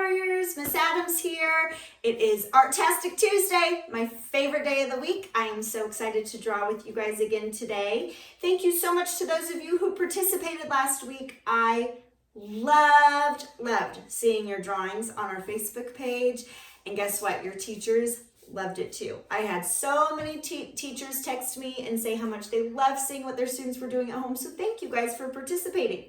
Warriors, Miss Adams here. It is Artastic Tuesday, my favorite day of the week. I am so excited to draw with you guys again today. Thank you so much to those of you who participated last week. I loved seeing your drawings on our Facebook page. And guess what? Your teachers loved it too. I had so many teachers text me and say how much they love seeing what their students were doing at home. So thank you guys for participating.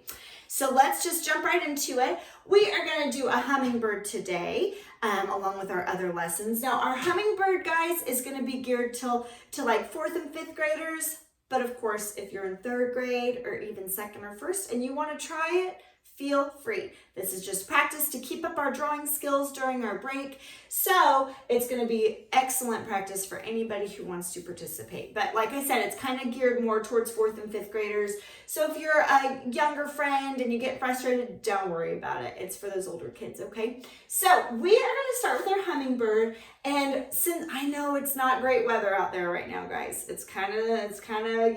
So let's just jump right into it. We are going to do a hummingbird today, along with our other lessons. Now our hummingbird, guys, is going to be geared to like 4th and 5th graders. But of course, if you're in 3rd grade or even 2nd or 1st and you want to try it, feel free. This is just practice to keep up our drawing skills during our break. So it's going to be excellent practice for anybody who wants to participate. But like I said, it's kind of geared more towards 4th and 5th graders. So if you're a younger friend and you get frustrated, don't worry about it. It's for those older kids, okay? So we are going to start with our hummingbird. And since I know it's not great weather out there right now, guys, it's kind of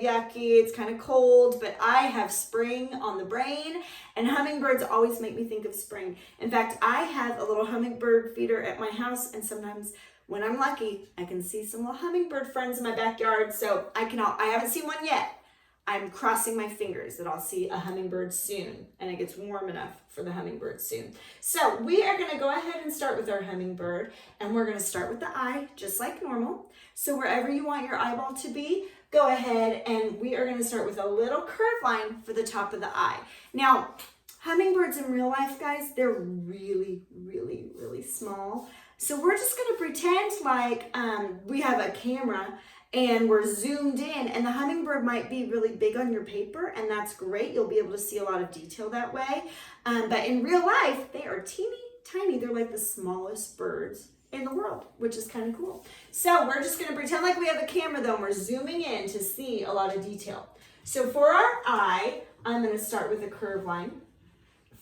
yucky, it's kind of cold, but I have spring on the brain, and hummingbirds always make me think of spring. In fact, I have a little hummingbird feeder at my house, and sometimes when I'm lucky, I can see some little hummingbird friends in my backyard. So I haven't seen one yet. I'm crossing my fingers that I'll see a hummingbird soon, and it gets warm enough for the hummingbird soon. So we are going to go ahead and start with our hummingbird, and we're going to start with the eye just like normal. So wherever you want your eyeball to be, go ahead, and we are going to start with a little curved line for the top of the eye. Now, hummingbirds in real life, guys, they're really, really, really small. So we're just going to pretend like we have a camera and we're zoomed in, and the hummingbird might be really big on your paper, and that's great. You'll be able to see a lot of detail that way. But in real life, they are teeny tiny. They're like the smallest birds in the world, which is kind of cool. So we're just going to pretend like we have a camera though, and we're zooming in to see a lot of detail. So for our eye, I'm going to start with a curved line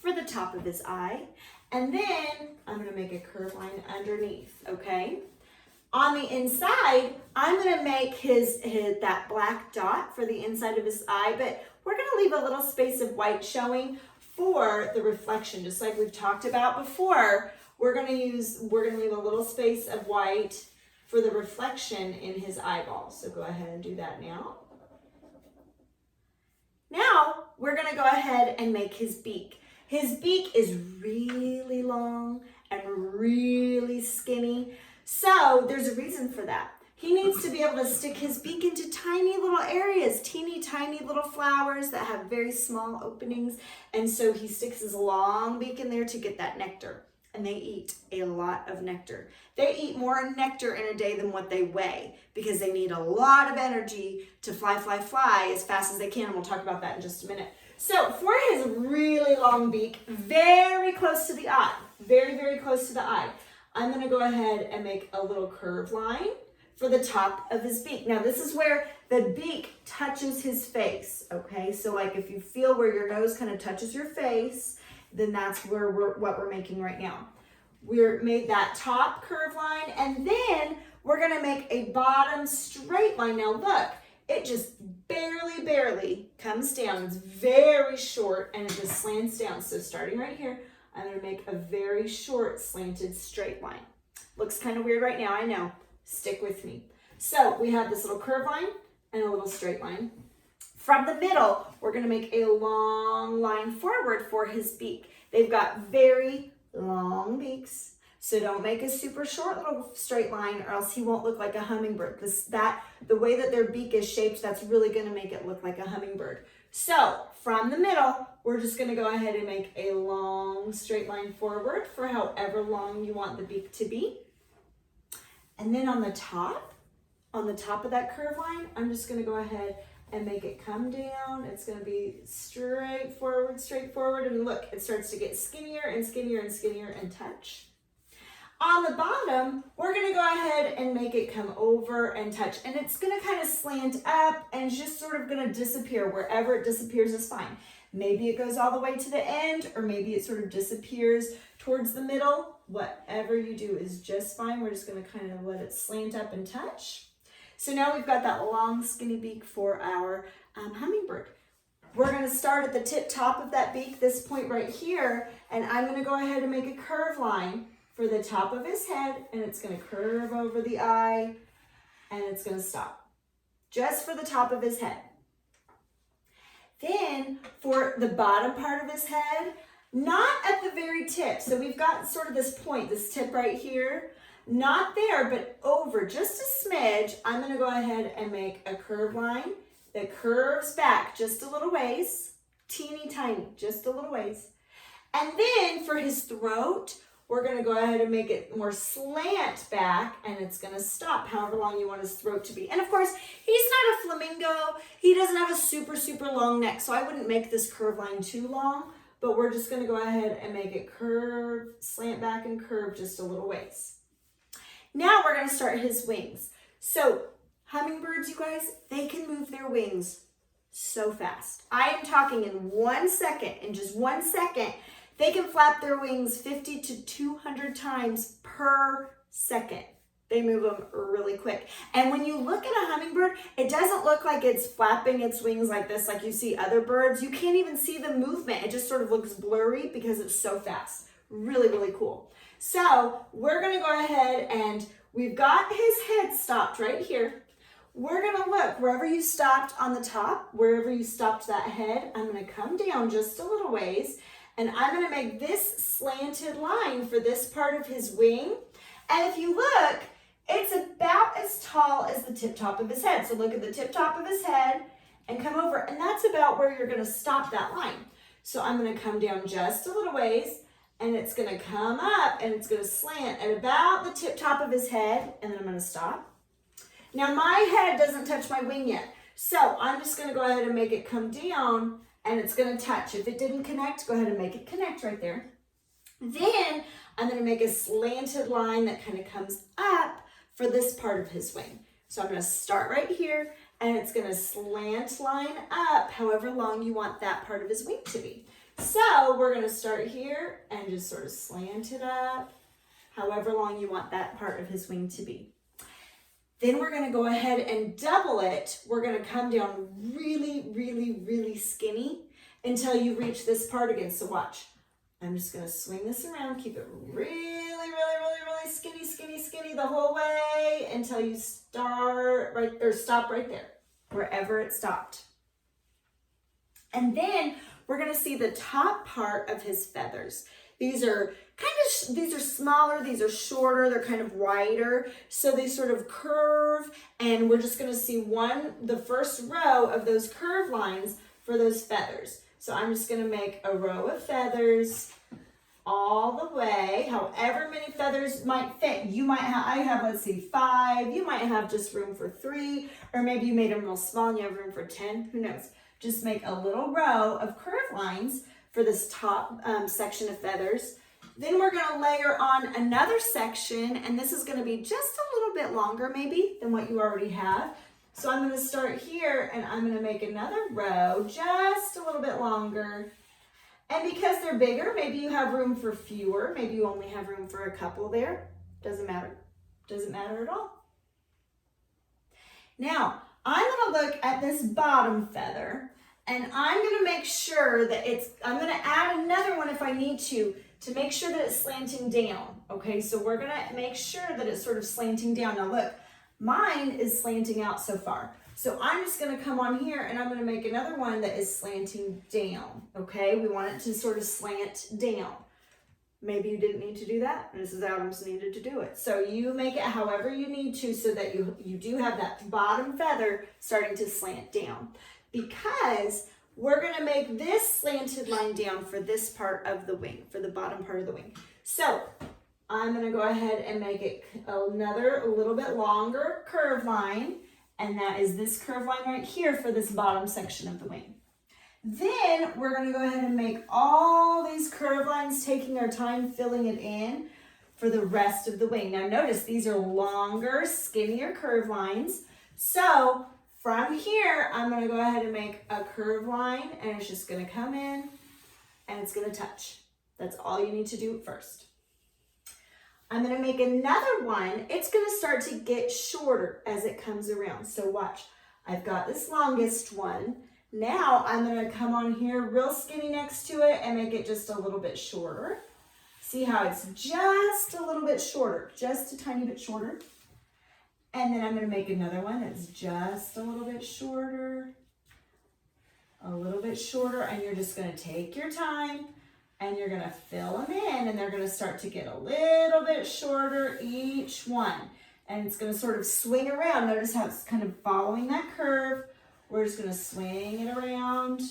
for the top of his eye, and then I'm going to make a curved line underneath, okay? On the inside, I'm going to make that black dot for the inside of his eye, but we're going to leave a little space of white showing for the reflection, just like we've talked about before. We're going to leave a little space of white for the reflection in his eyeball. So go ahead and do that now. Now, we're going to go ahead and make his beak. His beak is really long and really skinny. So there's a reason for that. He needs to be able to stick his beak into tiny little areas, teeny tiny little flowers that have very small openings. And so he sticks his long beak in there to get that nectar. And they eat a lot of nectar. They eat more nectar in a day than what they weigh because they need a lot of energy to fly as fast as they can. And we'll talk about that in just a minute. So for his really long beak, very close to the eye, very, very close to the eye, I'm going to go ahead and make a little curved line for the top of his beak. Now this is where the beak touches his face, okay? So like if you feel where your nose kind of touches your face, then that's where what we're making right now. We're made that top curved line, and then we're going to make a bottom straight line. Now look, it just barely comes down. It's very short, and it just slants down. So starting right here, I'm going to make a very short slanted straight line. Looks kind of weird right now, I know. Stick with me. So we have this little curved line and a little straight line. From the middle, we're going to make a long line forward for his beak. They've got very long beaks, so don't make a super short little straight line or else he won't look like a hummingbird. The way that their beak is shaped, that's really going to make it look like a hummingbird. So from the middle, we're just going to go ahead and make a long straight line forward for however long you want the beak to be. And then on the top of that curved line, I'm just going to go ahead and make it come down. It's going to be straight forward. And look, it starts to get skinnier and skinnier and skinnier and touch. On the bottom, we're going to go ahead and make it come over and touch. And it's going to kind of slant up and it's just sort of going to disappear. Wherever it disappears is fine. Maybe it goes all the way to the end, or maybe it sort of disappears towards the middle. Whatever you do is just fine. We're just going to kind of let it slant up and touch. So now we've got that long skinny beak for our hummingbird. we're gonna start at the tip top of that beak, this point right here, and I'm gonna go ahead and make a curve line for the top of his head, and it's gonna curve over the eye, and it's gonna stop, just for the top of his head. Then for the bottom part of his head, not at the very tip. So we've got sort of this point, this tip right here, not there, but over just a smidge, I'm gonna go ahead and make a curve line that curves back just a little ways, teeny tiny, just a little ways. And then for his throat, we're gonna go ahead and make it more slant back, and it's gonna stop however long you want his throat to be. And of course, he's not a flamingo. He doesn't have a super, super long neck, so I wouldn't make this curve line too long, but we're just gonna go ahead and make it curve, slant back and curve just a little ways. Now we're gonna start his wings. So hummingbirds, you guys, they can move their wings so fast. I am talking in 1 second, in just 1 second, they can flap their wings 50 to 200 times per second. They move them really quick. And when you look at a hummingbird, it doesn't look like it's flapping its wings like this, like you see other birds. You can't even see the movement. It just sort of looks blurry because it's so fast. Really, really cool. So we're gonna go ahead and we've got his head stopped right here. We're gonna look wherever you stopped on the top, wherever you stopped that head, I'm gonna come down just a little ways, and I'm gonna make this slanted line for this part of his wing. And if you look, it's about as tall as the tip top of his head. So look at the tip top of his head and come over, and that's about where you're gonna stop that line. So I'm gonna come down just a little ways, and it's gonna come up and it's gonna slant at about the tip top of his head, and then I'm gonna stop. Now my head doesn't touch my wing yet, so I'm just gonna go ahead and make it come down, and it's gonna touch. If it didn't connect, go ahead and make it connect right there. Then I'm gonna make a slanted line that kind of comes up for this part of his wing. So I'm gonna start right here, and it's gonna slant line up however long you want that part of his wing to be. So we're gonna start here and just sort of slant it up however long you want that part of his wing to be. Then we're gonna go ahead and double it. We're gonna come down really, really, really skinny until you reach this part again. So watch, I'm just gonna swing this around, keep it really, really, really, really skinny, skinny, skinny the whole way until you start right there, stop right there, wherever it stopped. And then we're gonna see the top part of his feathers. These are these are smaller, these are shorter, they're kind of wider, so they sort of curve, and we're just gonna see the first row of those curve lines for those feathers. So I'm just gonna make a row of feathers all the way, however many feathers might fit. You might have, I have, let's see, 5, you might have just room for 3, or maybe you made them real small and you have room for 10, who knows? Just make a little row of curve lines for this top section of feathers. Then we're gonna layer on another section, and this is gonna be just a little bit longer maybe than what you already have. So I'm gonna start here, and I'm gonna make another row just a little bit longer. And because they're bigger, maybe you have room for fewer, maybe you only have room for a couple there. Doesn't matter, doesn't matter at all. Now, I'm gonna look at this bottom feather, and I'm gonna make sure that I'm gonna add another one if I need to make sure that it's slanting down, okay? So we're gonna make sure that it's sort of slanting down. Now look, mine is slanting out so far. So I'm just gonna come on here, and I'm gonna make another one that is slanting down, okay? We want it to sort of slant down. Maybe you didn't need to do that. Mrs. Adams needed to do it. So you make it however you need to so that you do have that bottom feather starting to slant down. Because we're gonna make this slanted line down for this part of the wing, for the bottom part of the wing. So I'm gonna go ahead and make it a little bit longer curve line, and that is this curve line right here for this bottom section of the wing. Then we're gonna go ahead and make all these curve lines, taking our time filling it in for the rest of the wing. Now notice these are longer, skinnier curve lines. So from here, I'm gonna go ahead and make a curve line, and it's just gonna come in and it's gonna touch. That's all you need to do first. I'm gonna make another one. It's gonna start to get shorter as it comes around. So watch, I've got this longest one. Now I'm going to come on here real skinny next to it and make it just a little bit shorter. See how it's just a little bit shorter, just a tiny bit shorter. And then I'm going to make another one that's just a little bit shorter, and you're just going to take your time and you're going to fill them in, and they're going to start to get a little bit shorter each one. And it's going to sort of swing around. Notice how it's kind of following that curve. We're just going to swing it around,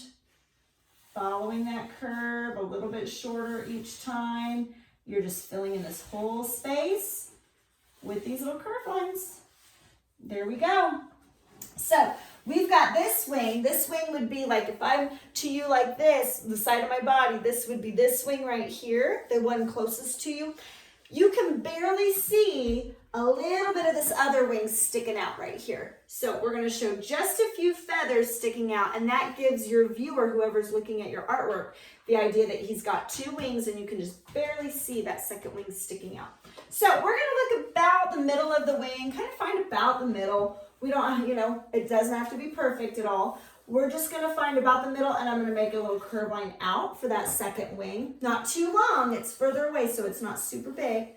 following that curve, a little bit shorter each time. You're just filling in this whole space with these little curve lines. There we go. So we've got this wing. This wing would be like, if I'm to you like this, the side of my body, this would be this wing right here, the one closest to you. You can barely see a little bit of this other wing sticking out right here. So we're going to show just a few feathers sticking out, and that gives your viewer, whoever's looking at your artwork, the idea that he's got two wings and you can just barely see that second wing sticking out. So we're going to look about the middle of the wing, kind of find about the middle. We don't, it doesn't have to be perfect at all. We're just going to find about the middle, and I'm going to make a little curve line out for that second wing. Not too long, it's further away, so it's not super big.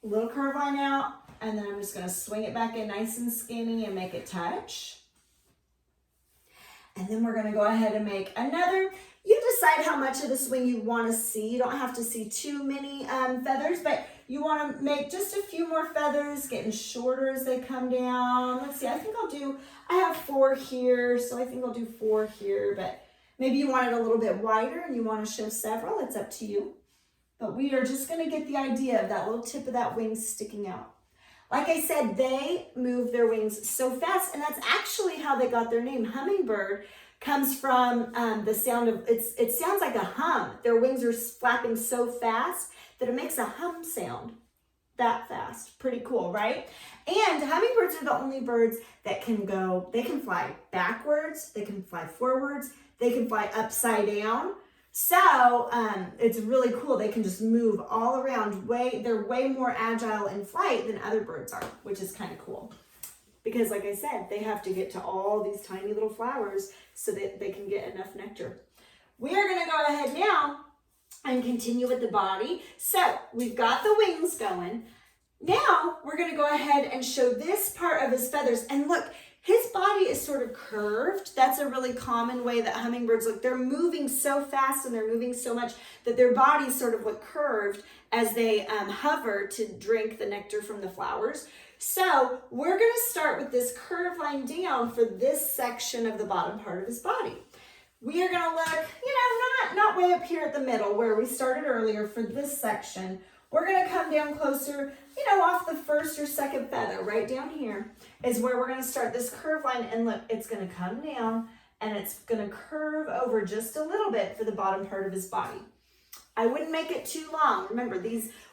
A little curve line out, and then I'm just going to swing it back in nice and skinny and make it touch. And then we're going to go ahead and make another. You decide how much of this wing you want to see. You don't have to see too many feathers, but you want to make just a few more feathers, getting shorter as they come down. Let's see, I have 4 here, so I think I'll do 4 here, but maybe you want it a little bit wider and you want to show several. It's up to you. But we are just going to get the idea of that little tip of that wing sticking out. Like I said, they move their wings so fast, and that's actually how they got their name. Hummingbird comes from the sound of, it sounds like a hum. Their wings are flapping so fast that it makes a hum sound that fast. Pretty cool, right? And hummingbirds are the only birds that they can fly backwards, they can fly forwards, they can fly upside down. So it's really cool. They can just move all around. They're way more agile in flight than other birds are, which is kind of cool. Because like I said, they have to get to all these tiny little flowers so that they can get enough nectar. We are going to go ahead now and continue with the body. So we've got the wings going. Now we're going to go ahead and show this part of his feathers. And look, his body is sort of curved. That's a really common way that hummingbirds look. They're moving so fast and they're moving so much that their bodies sort of look curved as they hover to drink the nectar from the flowers. So we're going to start with this curve line down for this section of the bottom part of his body. We are going to look, not way up here at the middle where we started earlier for this section. We're going to come down closer, off the first or second feather. Right down here is where we're going to start this curve line. And look, it's going to come down and it's going to curve over just a little bit for the bottom part of his body. I wouldn't make it too long. Remember,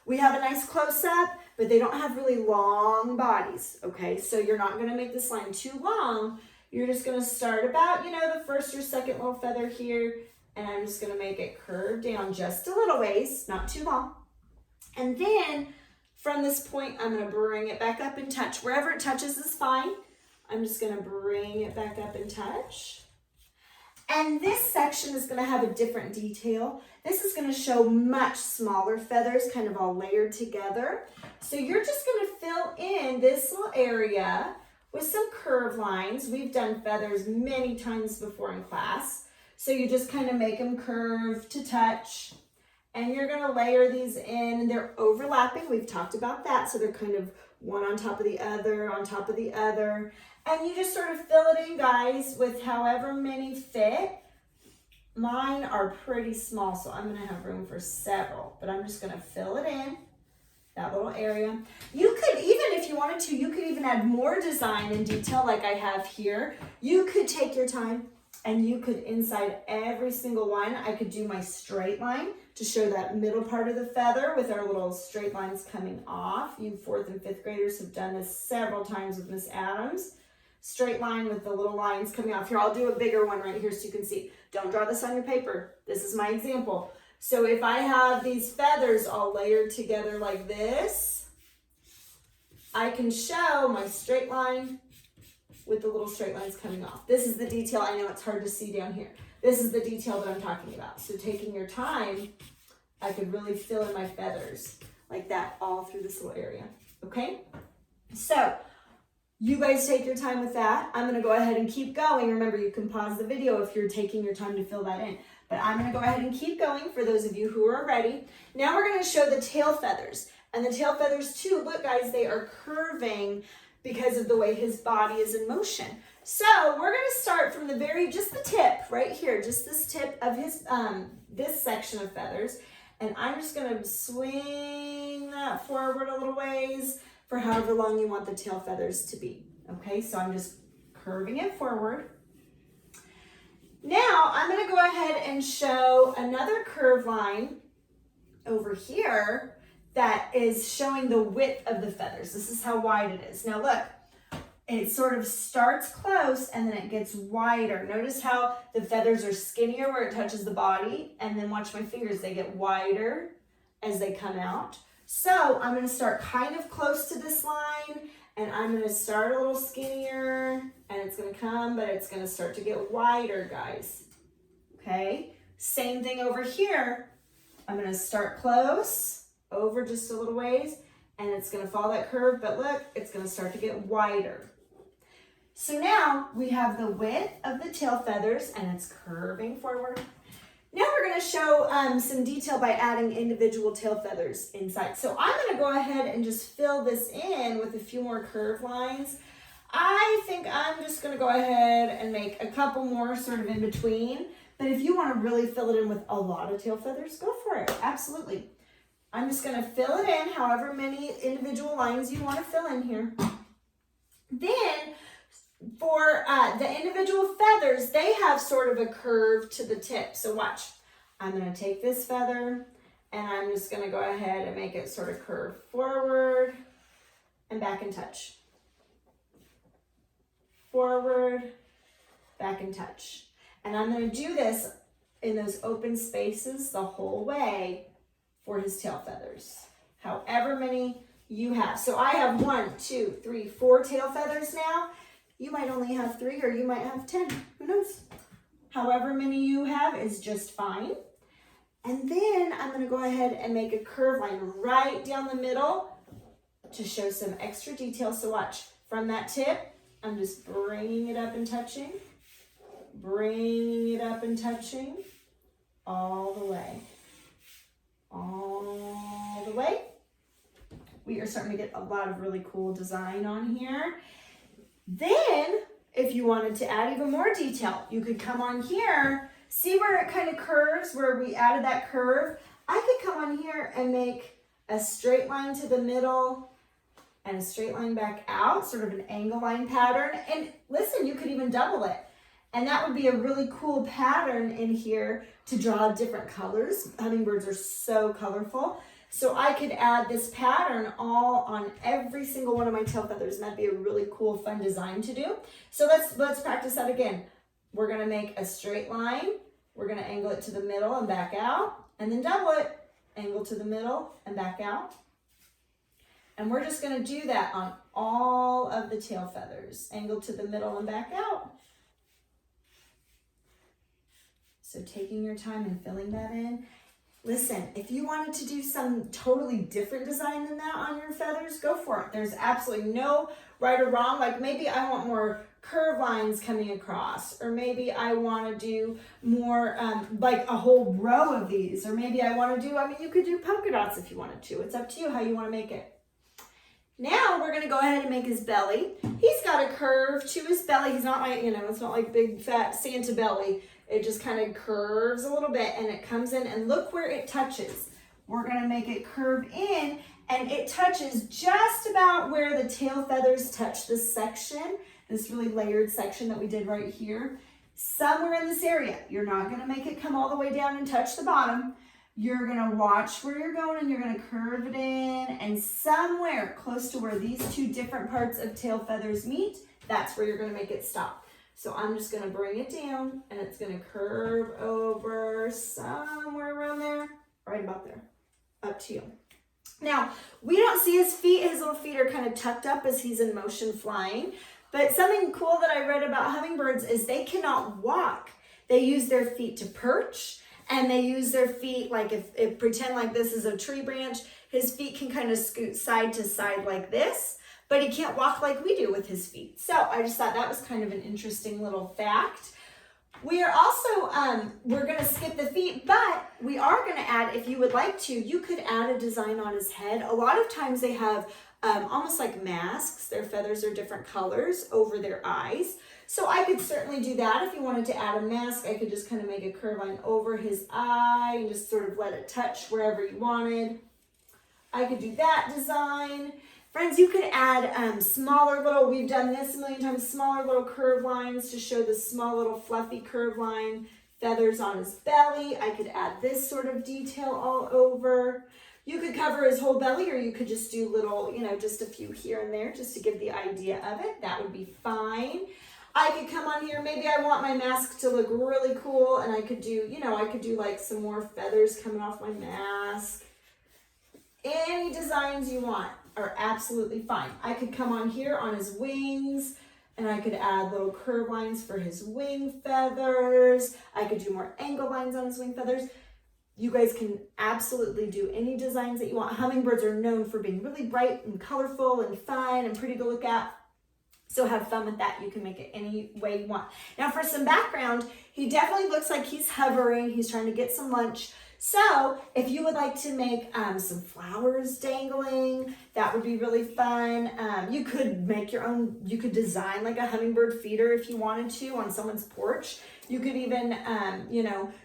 we have a nice close-up, but they don't have really long bodies, okay? So you're not going to make this line too long. You're just going to start about, the first or second little feather here, and I'm just going to make it curve down just a little ways, not too long. And then from this point, I'm going to bring it back up and touch. Wherever it touches is fine. I'm just going to bring it back up and touch. And this section is going to have a different detail. This is going to show much smaller feathers, kind of all layered together. So you're just going to fill in this little area with some curve lines. We've done feathers many times before in class. So you just kind of make them curve to touch. And you're going to layer these in, and they're overlapping. We've talked about that. So they're kind of one on top of the other, on top of the other. And you just sort of fill it in, guys, with however many fit. Mine are pretty small, so I'm going to have room for several. But I'm just going to fill it in, that little area. You could even, if you wanted to, you could even add more design and detail like I have here. You could take your time, and you could, inside every single one, I could do my straight line to show that middle part of the feather with our little straight lines coming off. You 4th and 5th graders have done this several times with Miss Adams. Straight line with the little lines coming off. Here, I'll do a bigger one right here so you can see. Don't draw this on your paper. This is my example. So if I have these feathers all layered together like this, I can show my straight line with the little straight lines coming off. This is the detail. I know it's hard to see down here. This is the detail that I'm talking about. So taking your time, I could really fill in my feathers like that all through this little area, okay? So you guys take your time with that. I'm gonna go ahead and keep going. Remember, you can pause the video if you're taking your time to fill that in. But I'm gonna go ahead and keep going for those of you who are ready. Now we're gonna show the tail feathers. And the tail feathers too, look guys, they are curving because of the way his body is in motion. So we're gonna start from the just the tip right here, just this tip of his, this section of feathers. And I'm just gonna swing that forward a little ways for however long you want the tail feathers to be. Okay, so I'm just curving it forward. Now I'm gonna go ahead and show another curve line over here that is showing the width of the feathers. This is how wide it is. Now look, it sort of starts close and then it gets wider. Notice how the feathers are skinnier where it touches the body, and then watch my fingers, they get wider as they come out. So I'm gonna start kind of close to this line, and I'm gonna start a little skinnier, and it's gonna come, but it's gonna start to get wider, guys. Okay, same thing over here. I'm gonna start close, over just a little ways, and it's gonna follow that curve, but look, it's gonna start to get wider. So now we have the width of the tail feathers, and it's curving forward. Now we're gonna show some detail by adding individual tail feathers inside. So I'm gonna go ahead and just fill this in with a few more curve lines. I think I'm just gonna go ahead and make a couple more sort of in between, but if you wanna really fill it in with a lot of tail feathers, go for it, absolutely. I'm just gonna fill it in however many individual lines you wanna fill in here. Then, for the individual feathers, they have sort of a curve to the tip. So watch, I'm gonna take this feather and I'm just gonna go ahead and make it sort of curve forward and back and touch. Forward, back and touch. And I'm gonna do this in those open spaces the whole way for his tail feathers, however many you have. So I have 1, 2, 3, 4 tail feathers now. You might only have 3 or you might have 10, who knows? However many you have is just fine. And then I'm gonna go ahead and make a curve line right down the middle to show some extra detail. So watch, from that tip, I'm just bringing it up and touching, bringing it up and touching, all the way, all the way. We are starting to get a lot of really cool design on here. Then, if you wanted to add even more detail, you could come on here, see where it kind of curves, where we added that curve. I could come on here and make a straight line to the middle and a straight line back out, sort of an angle line pattern. And listen, you could even double it. And that would be a really cool pattern in here to draw different colors. Hummingbirds are so colorful. So I could add this pattern all on every single one of my tail feathers, and that'd be a really cool, fun design to do. So let's practice that again. We're gonna make a straight line. We're gonna angle it to the middle and back out, and then double it, angle to the middle and back out. And we're just gonna do that on all of the tail feathers. Angle to the middle and back out. So taking your time and filling that in. Listen, if you wanted to do some totally different design than that on your feathers, go for it. There's absolutely no right or wrong. Like maybe I want more curve lines coming across, or maybe I want to do more like a whole row of these, or maybe I want to do, you could do polka dots if you wanted to. It's up to you how you want to make it. Now we're going to go ahead and make his belly. He's got a curve to his belly. He's not like, it's not like big fat Santa belly. It just kind of curves a little bit and it comes in, and look where it touches. We're going to make it curve in, and it touches just about where the tail feathers touch this section, this really layered section that we did right here. Somewhere in this area. You're not going to make it come all the way down and touch the bottom. You're going to watch where you're going, and you're going to curve it in, and somewhere close to where these two different parts of tail feathers meet, that's where you're going to make it stop. So I'm just going to bring it down, and it's going to curve over somewhere around there, right about there, up to you. Now, we don't see his feet. His little feet are kind of tucked up as he's in motion flying, But something cool that I read about hummingbirds is they cannot walk. They use their feet to perch, and they use their feet, like if pretend like this is a tree branch, his feet can kind of scoot side to side like this, but he can't walk like we do with his feet. So I just thought that was kind of an interesting little fact. We are also, we're gonna skip the feet, but we are gonna add, if you would like to, you could add a design on his head. A lot of times they have almost like masks. Their feathers are different colors over their eyes. So I could certainly do that. If you wanted to add a mask, I could just kind of make a curve line over his eye and just sort of let it touch wherever you wanted. I could do that design. Friends, you could add smaller little, we've done this a million times, smaller little curve lines to show the small little fluffy curve line, feathers on his belly. I could add this sort of detail all over. You could cover his whole belly, or you could just do little, just a few here and there just to give the idea of it. That would be fine. I could come on here, maybe I want my mask to look really cool, and I could do, I could do like some more feathers coming off my mask. Any designs you want are absolutely fine. I could come on here on his wings, and I could add little curve lines for his wing feathers. I could do more angle lines on his wing feathers. You guys can absolutely do any designs that you want. Hummingbirds are known for being really bright and colorful and fun and pretty to look at. So have fun with that. You can make it any way you want. Now for some background, he definitely looks like he's hovering. He's trying to get some lunch. So if you would like to make some flowers dangling, that would be really fun. You could make your own, you could design like a hummingbird feeder if you wanted to on someone's porch. You could even,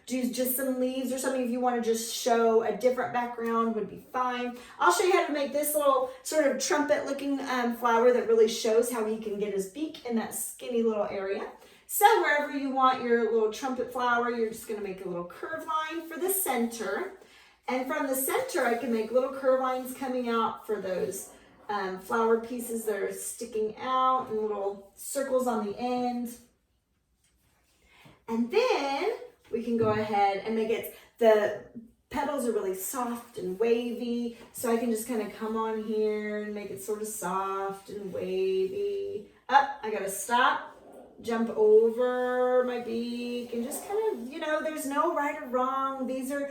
do just some leaves or something if you want to just show a different background would be fine. I'll show you how to make this little sort of trumpet looking flower that really shows how he can get his beak in that skinny little area. So wherever you want your little trumpet flower, you're just going to make a little curve line for the center. And from the center, I can make little curve lines coming out for those flower pieces that are sticking out and little circles on the end. And then we can go ahead and make it, the petals are really soft and wavy. So I can just kind of come on here and make it sort of soft and wavy. I got to stop. Jump over my beak and just kind of, there's no right or wrong. These are,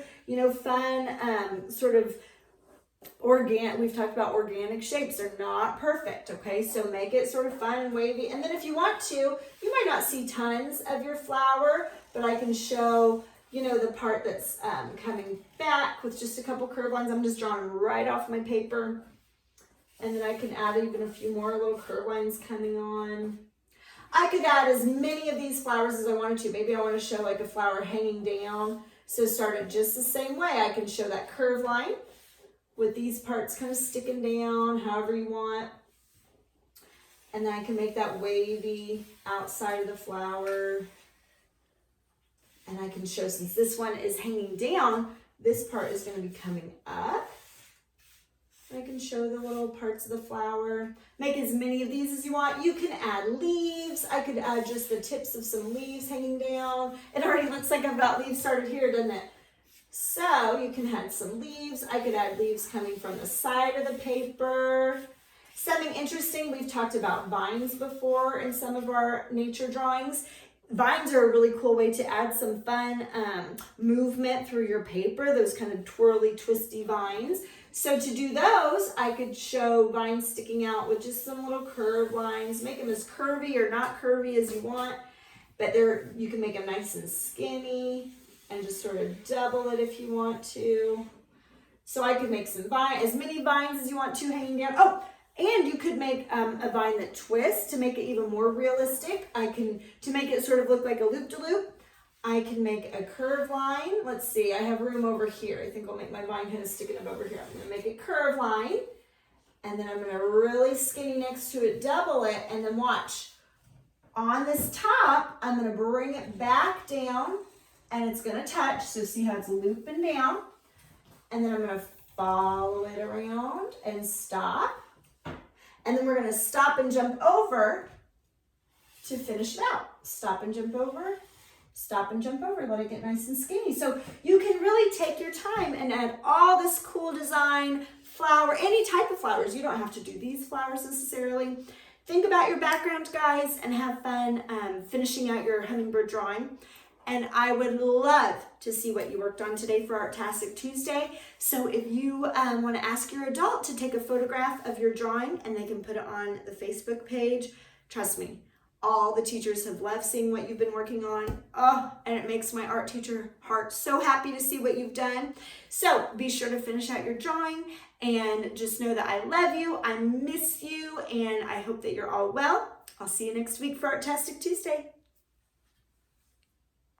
fun, sort of organic. We've talked about organic shapes. They're not perfect, okay? So make it sort of fun and wavy. And then if you want to, you might not see tons of your flower, but I can show, the part that's coming back with just a couple curve lines. I'm just drawing right off my paper. And then I can add even a few more little curve lines coming on. I could add as many of these flowers as I wanted to. Maybe I want to show like a flower hanging down. So start it just the same way. I can show that curve line with these parts kind of sticking down, however you want. And then I can make that wavy outside of the flower. And I can show, since this one is hanging down, this part is going to be coming up. I can show the little parts of the flower. Make as many of these as you want. You can add leaves. I could add just the tips of some leaves hanging down. It already looks like I've got leaves started here, doesn't it? So you can add some leaves. I could add leaves coming from the side of the paper. Something interesting, we've talked about vines before in some of our nature drawings. Vines are a really cool way to add some fun movement through your paper, those kind of twirly, twisty vines. So to do those, I could show vines sticking out with just some little curve lines. Make them as curvy or not curvy as you want, but you can make them nice and skinny and just sort of double it if you want to. So I could make some as many vines as you want to hanging down. Oh, and you could make a vine that twists to make it even more realistic. To make it sort of look like a loop-de-loop, I can make a curve line. Let's see, I have room over here. I think I'll make my vine kind of sticking up over here. I'm gonna make a curve line, and then I'm gonna really skinny next to it, double it, and then watch. On this top, I'm gonna bring it back down, and it's gonna touch, so see how it's looping down. And then I'm gonna follow it around and stop. And then we're gonna stop and jump over to finish it out. Stop and jump over. Stop and jump over, let it get nice and skinny. So you can really take your time and add all this cool design, flower, any type of flowers. You don't have to do these flowers necessarily. think about your background, guys, and have fun finishing out your hummingbird drawing. And I would love to see what you worked on today for Artastic Tuesday. So if you want to ask your adult to take a photograph of your drawing and they can put it on the Facebook page, trust me, all the teachers have loved seeing what you've been working on. Oh, and it makes my art teacher heart so happy to see what you've done. So be sure to finish out your drawing and just know that I love you, I miss you, and I hope that you're all well. I'll see you next week for Artastic Tuesday.